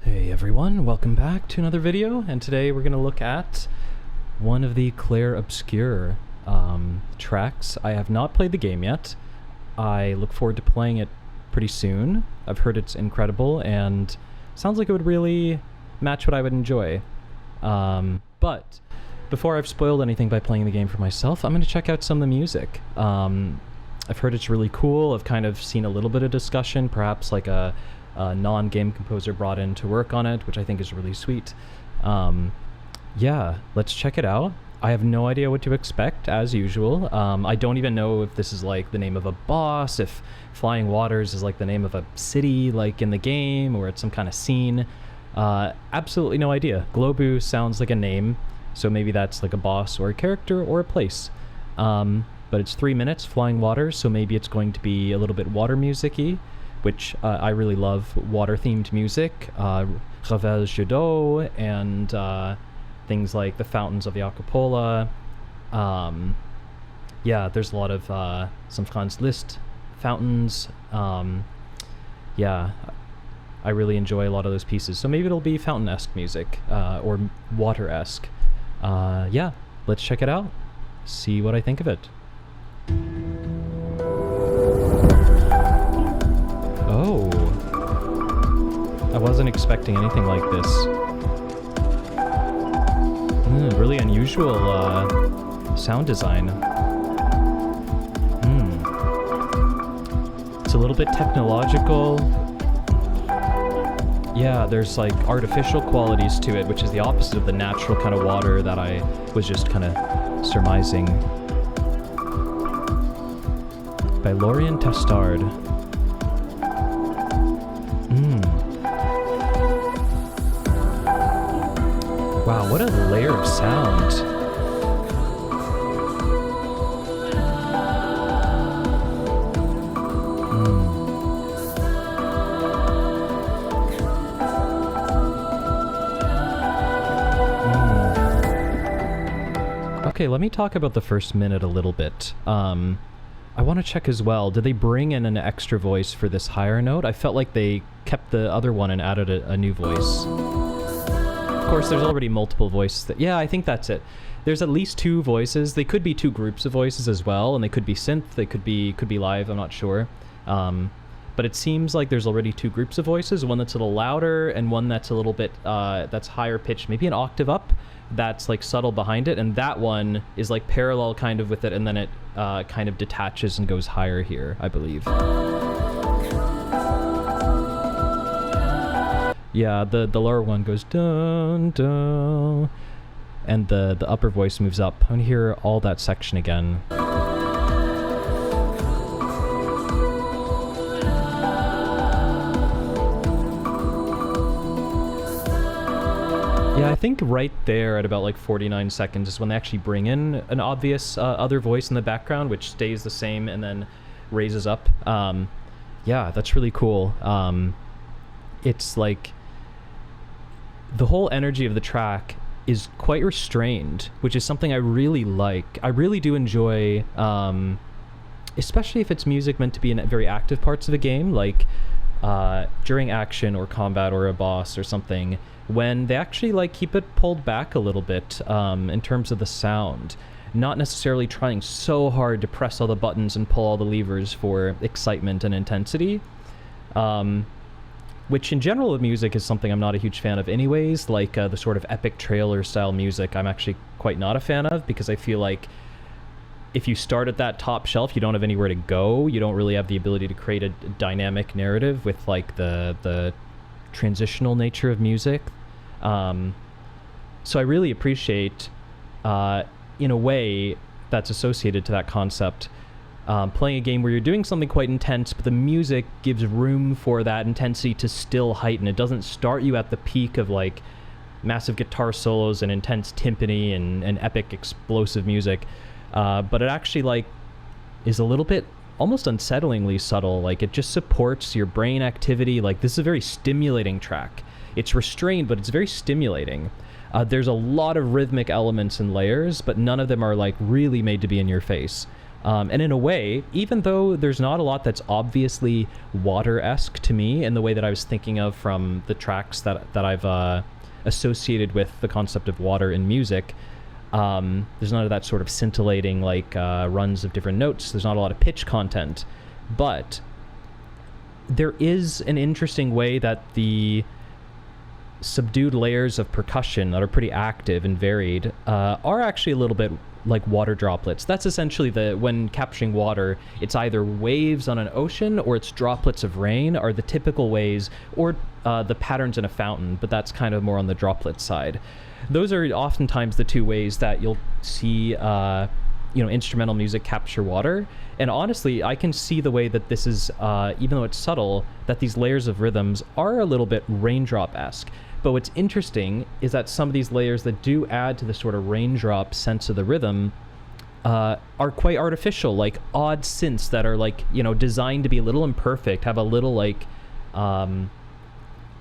Hey everyone, welcome back to another video, and today we're going to look at one of the Clair Obscur tracks. I have not played the game yet. I look forward to playing it pretty soon. I've heard it's incredible and sounds like it would really match what I would enjoy. But before I've spoiled anything by playing the game for myself, I'm going to check out some of the music. I've heard it's really cool. I've kind of seen a little bit of discussion, perhaps like a non-game composer brought in to work on it, which I think is really sweet. Yeah, let's check it out. I have no idea what to expect, as usual. I don't even know if this is like the name of a boss, if Flying Waters is like the name of a city like in the game, or it's some kind of scene. Absolutely no idea. GLOBU sounds like a name, so maybe that's like a boss or a character or a place. But it's 3 minutes, Flying Waters, so maybe it's going to be a little bit water music-y, which I really love water-themed music, Ravel Jadot, and things like the fountains of the Acapulco. Yeah, there's a lot of some Franz Liszt fountains. Yeah, I really enjoy a lot of those pieces, so maybe it'll be fountain-esque music, or water-esque. Yeah, let's check it out, see what I think of it. Oh, I wasn't expecting anything like this. Really unusual sound design. It's a little bit technological. Yeah, there's like artificial qualities to it, which is the opposite of the natural kind of water that I was just kind of surmising. By Lorien Testard. Wow, what a layer of sound. Okay, let me talk about the first minute a little bit. I want to check as well, did they bring in an extra voice for this higher note? I felt like they kept the other one and added a new voice. Of course, there's already multiple voices. Yeah, I think that's it. There's at least 2 voices. They could be 2 groups of voices as well, and they could be synth, they could be live, I'm not sure. But it seems like there's already 2 groups of voices, one that's a little louder and one that's a little bit, that's higher pitched, maybe an octave up, that's like subtle behind it, and that one is like parallel kind of with it, and then it kind of detaches and goes higher here, I believe. Yeah, the lower one goes dun dun, and the upper voice moves up. I'm gonna hear all that section again. Yeah, I think right there at about like 49 seconds is when they actually bring in an obvious other voice in the background, which stays the same and then raises up. Yeah, that's really cool. It's like the whole energy of the track is quite restrained, which is something I really like. I really do enjoy, especially if it's music meant to be in very active parts of a game, like during action or combat or a boss or something, when they actually like keep it pulled back a little bit in terms of the sound, not necessarily trying so hard to press all the buttons and pull all the levers for excitement and intensity. Which in general of music is something I'm not a huge fan of anyways, like the sort of epic trailer style music I'm actually quite not a fan of, because I feel like if you start at that top shelf, you don't have anywhere to go, you don't really have the ability to create a dynamic narrative with like the transitional nature of music. So I really appreciate, in a way that's associated to that concept, playing a game where you're doing something quite intense, but the music gives room for that intensity to still heighten. It doesn't start you at the peak of like massive guitar solos and intense timpani and epic explosive music, but it actually like is a little bit almost unsettlingly subtle. Like it just supports your brain activity. Like this is a very stimulating track. It's restrained, but it's very stimulating. There's a lot of rhythmic elements and layers, but none of them are like really made to be in your face. And in a way, even though there's not a lot that's obviously water-esque to me in the way that I was thinking of from the tracks that I've associated with the concept of water in music, there's none of that sort of scintillating like runs of different notes. There's not a lot of pitch content, but there is an interesting way that the subdued layers of percussion that are pretty active and varied are actually a little bit like water droplets. That's essentially when capturing water, it's either waves on an ocean or it's droplets of rain are the typical ways, or the patterns in a fountain, but that's kind of more on the droplet side. Those are oftentimes the two ways that you'll see instrumental music capture water. And honestly, I can see the way that this is, even though it's subtle, that these layers of rhythms are a little bit raindrop-esque. But what's interesting is that some of these layers that do add to the sort of raindrop sense of the rhythm are quite artificial, like odd synths that are like, designed to be a little imperfect, have a little like, a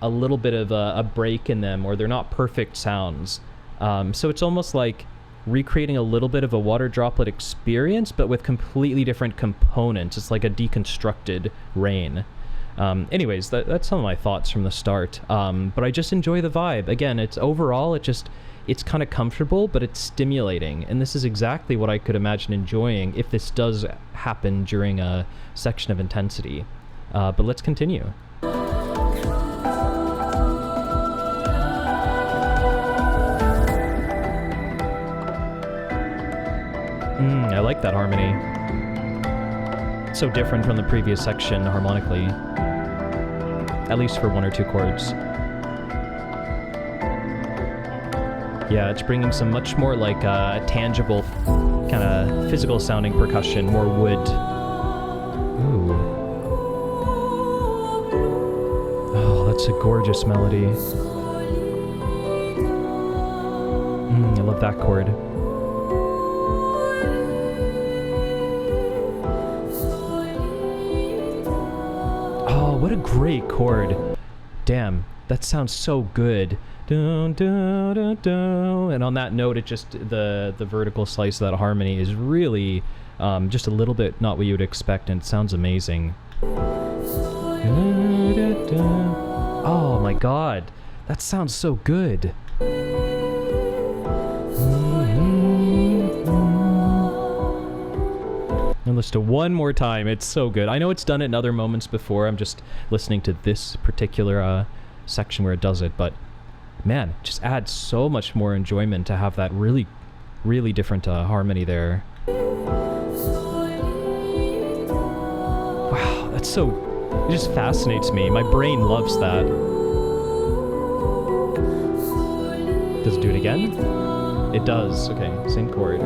little bit of a break in them, or they're not perfect sounds. So it's almost like recreating a little bit of a water droplet experience, but with completely different components. It's like a deconstructed rain. Anyways, that's some of my thoughts from the start. But I just enjoy the vibe. Again, it's kind of comfortable, but it's stimulating. And this is exactly what I could imagine enjoying if this does happen during a section of intensity. But let's continue. I like that harmony. It's so different from the previous section harmonically. At least for one or two chords. Yeah, it's bringing some much more like tangible, kind of physical sounding percussion, more wood. Ooh. Oh, that's a gorgeous melody. I love that chord. What a great chord. Damn, that sounds so good. Dun, dun, dun, dun. And on that note, it just, the vertical slice of that harmony is really just a little bit not what you would expect, and it sounds amazing. Dun, dun, dun. Oh my god, that sounds so good. And listen to one more time. It's so good. I know it's done it in other moments before. I'm just listening to this particular section where it does it, but man, it just adds so much more enjoyment to have that really, really different harmony there. Wow, that's so... It just fascinates me. My brain loves that. Does it do it again? It does. Okay, same chord.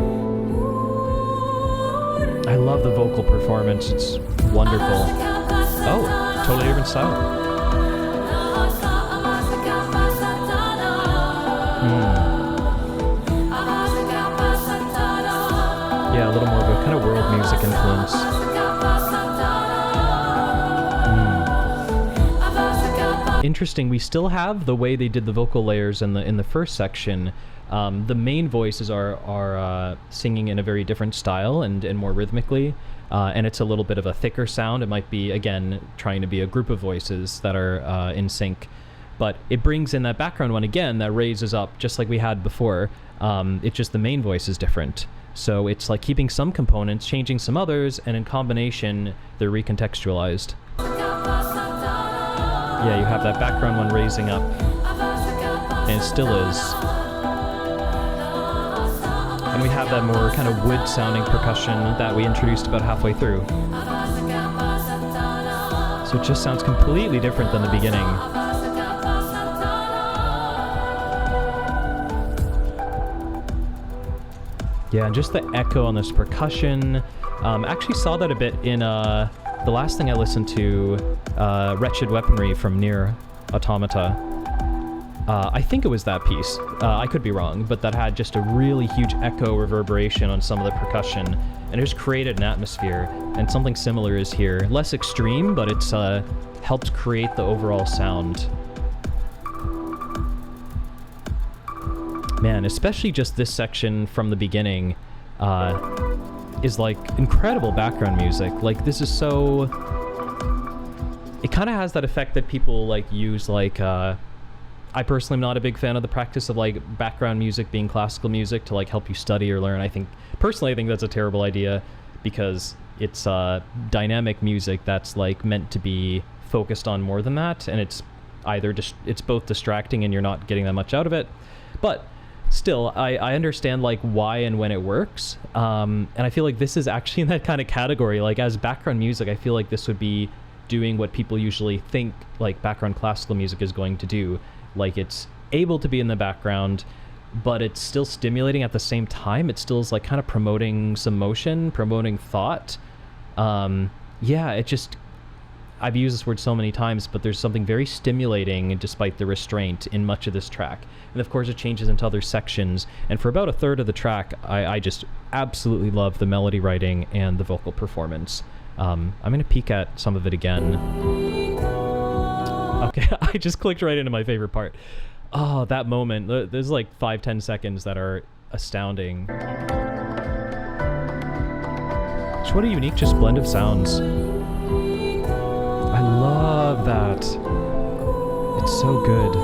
I love the vocal performance. It's wonderful. Oh, totally different style. Yeah, a little more of a kind of world music influence. Interesting. We still have the way they did the vocal layers in the first section. The main voices are singing in a very different style and more rhythmically, and it's a little bit of a thicker sound. It might be, again, trying to be a group of voices that are in sync, but it brings in that background one again that raises up just like we had before. It's just the main voice is different. So it's like keeping some components, changing some others, and in combination, they're recontextualized. Yeah, you have that background one raising up, and it still is. And we have that more kind of wood-sounding percussion that we introduced about halfway through. So it just sounds completely different than the beginning. Yeah, and just the echo on this percussion. Actually saw that a bit in the last thing I listened to, Wretched Weaponry from Nier Automata. I think it was that piece. I could be wrong, but that had just a really huge echo reverberation on some of the percussion, and it just created an atmosphere. And something similar is here. Less extreme, but it's helped create the overall sound. Man, especially just this section from the beginning. is like incredible background music. Like this is so, it kind of has that effect that people like use like, I personally am not a big fan of the practice of like background music being classical music to like help you study or learn. I think that's a terrible idea because it's dynamic music that's like meant to be focused on more than that, and it's either it's both distracting and you're not getting that much out of it. But still, I understand like why and when it works, and I feel like this is actually in that kind of category. Like as background music, I feel like this would be doing what people usually think like background classical music is going to do. Like it's able to be in the background, but it's still stimulating at the same time. It still is like kind of promoting some motion, promoting thought. Yeah, it just, I've used this word so many times, but there's something very stimulating despite the restraint in much of this track. And of course it changes into other sections. And for about a third of the track, I just absolutely love the melody writing and the vocal performance. I'm going to peek at some of it again. Okay, I just clicked right into my favorite part. Oh, that moment. There's like 5-10 seconds that are astounding. Just what a unique just blend of sounds. I love that. It's so good.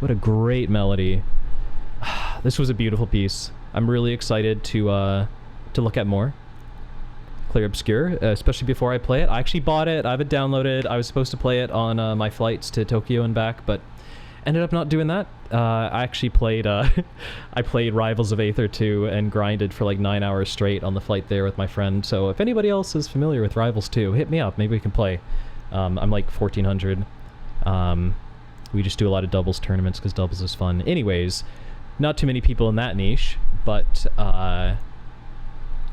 What a great melody. This was a beautiful piece. I'm really excited to look at more. Clair Obscur, especially before I play it. I actually bought it. I have it downloaded. I was supposed to play it on my flights to Tokyo and back, but ended up not doing that. I actually played I played Rivals of Aether 2 and grinded for like 9 hours straight on the flight there with my friend. So if anybody else is familiar with Rivals 2, hit me up. Maybe we can play. I'm like 1400. We just do a lot of doubles tournaments because doubles is fun. Anyways, not too many people in that niche, but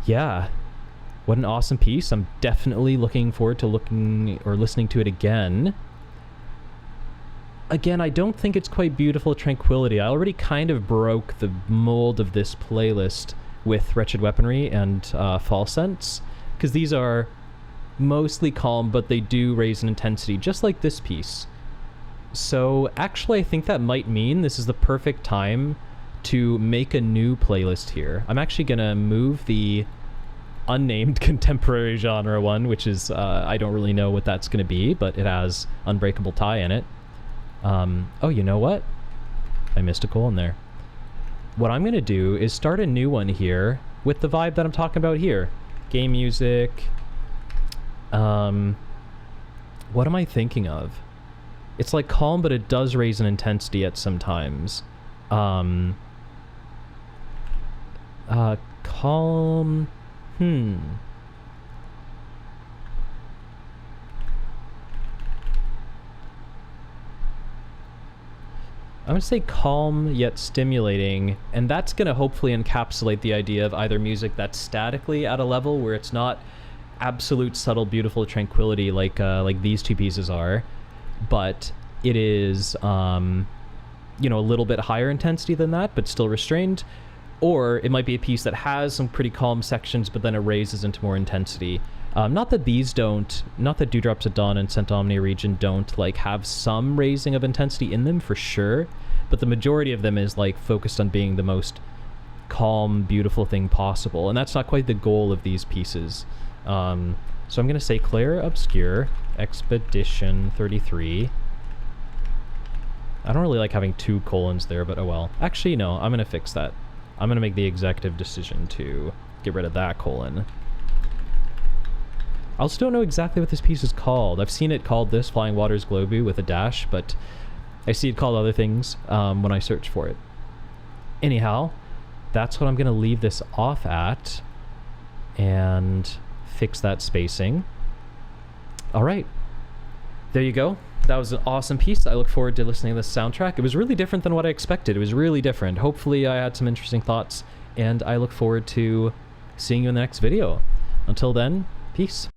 yeah. What an awesome piece. I'm definitely looking forward to looking or listening to it again. Again, I don't think it's quite Beautiful Tranquility. I already kind of broke the mold of this playlist with Wretched Weaponry and Fall Sense, because these are mostly calm, but they do raise in intensity, just like this piece. So actually, I think that might mean this is the perfect time to make a new playlist here. I'm actually going to move the unnamed contemporary genre one, which is, I don't really know what that's going to be, but it has Unbreakable Tie in it. Oh, you know what? I missed a colon there. What I'm going to do is start a new one here with the vibe that I'm talking about here. Game music. What am I thinking of? It's like calm, but it does raise in intensity at some times. Calm. I would say calm yet stimulating, and that's going to hopefully encapsulate the idea of either music that's statically at a level where it's not absolute subtle beautiful tranquility like these two pieces are, but it is you know, a little bit higher intensity than that but still restrained, or it might be a piece that has some pretty calm sections but then it raises into more intensity. Not that Dewdrops at Dawn and Cent Omnia Region don't like have some raising of intensity in them for sure, but the majority of them is like focused on being the most calm, beautiful thing possible, and that's not quite the goal of these pieces. So I'm gonna say Clair Obscur, Expedition 33. I don't really like having 2 colons there, but oh well. Actually, no, I'm gonna fix that. I'm gonna make the executive decision to get rid of that colon. I also don't know exactly what this piece is called. I've seen it called this, Flying Waters GLOBU with a dash, but I see it called other things when I search for it. Anyhow, that's what I'm going to leave this off at and fix that spacing. All right. There you go. That was an awesome piece. I look forward to listening to this soundtrack. It was really different than what I expected. It was really different. Hopefully I had some interesting thoughts, and I look forward to seeing you in the next video. Until then, peace.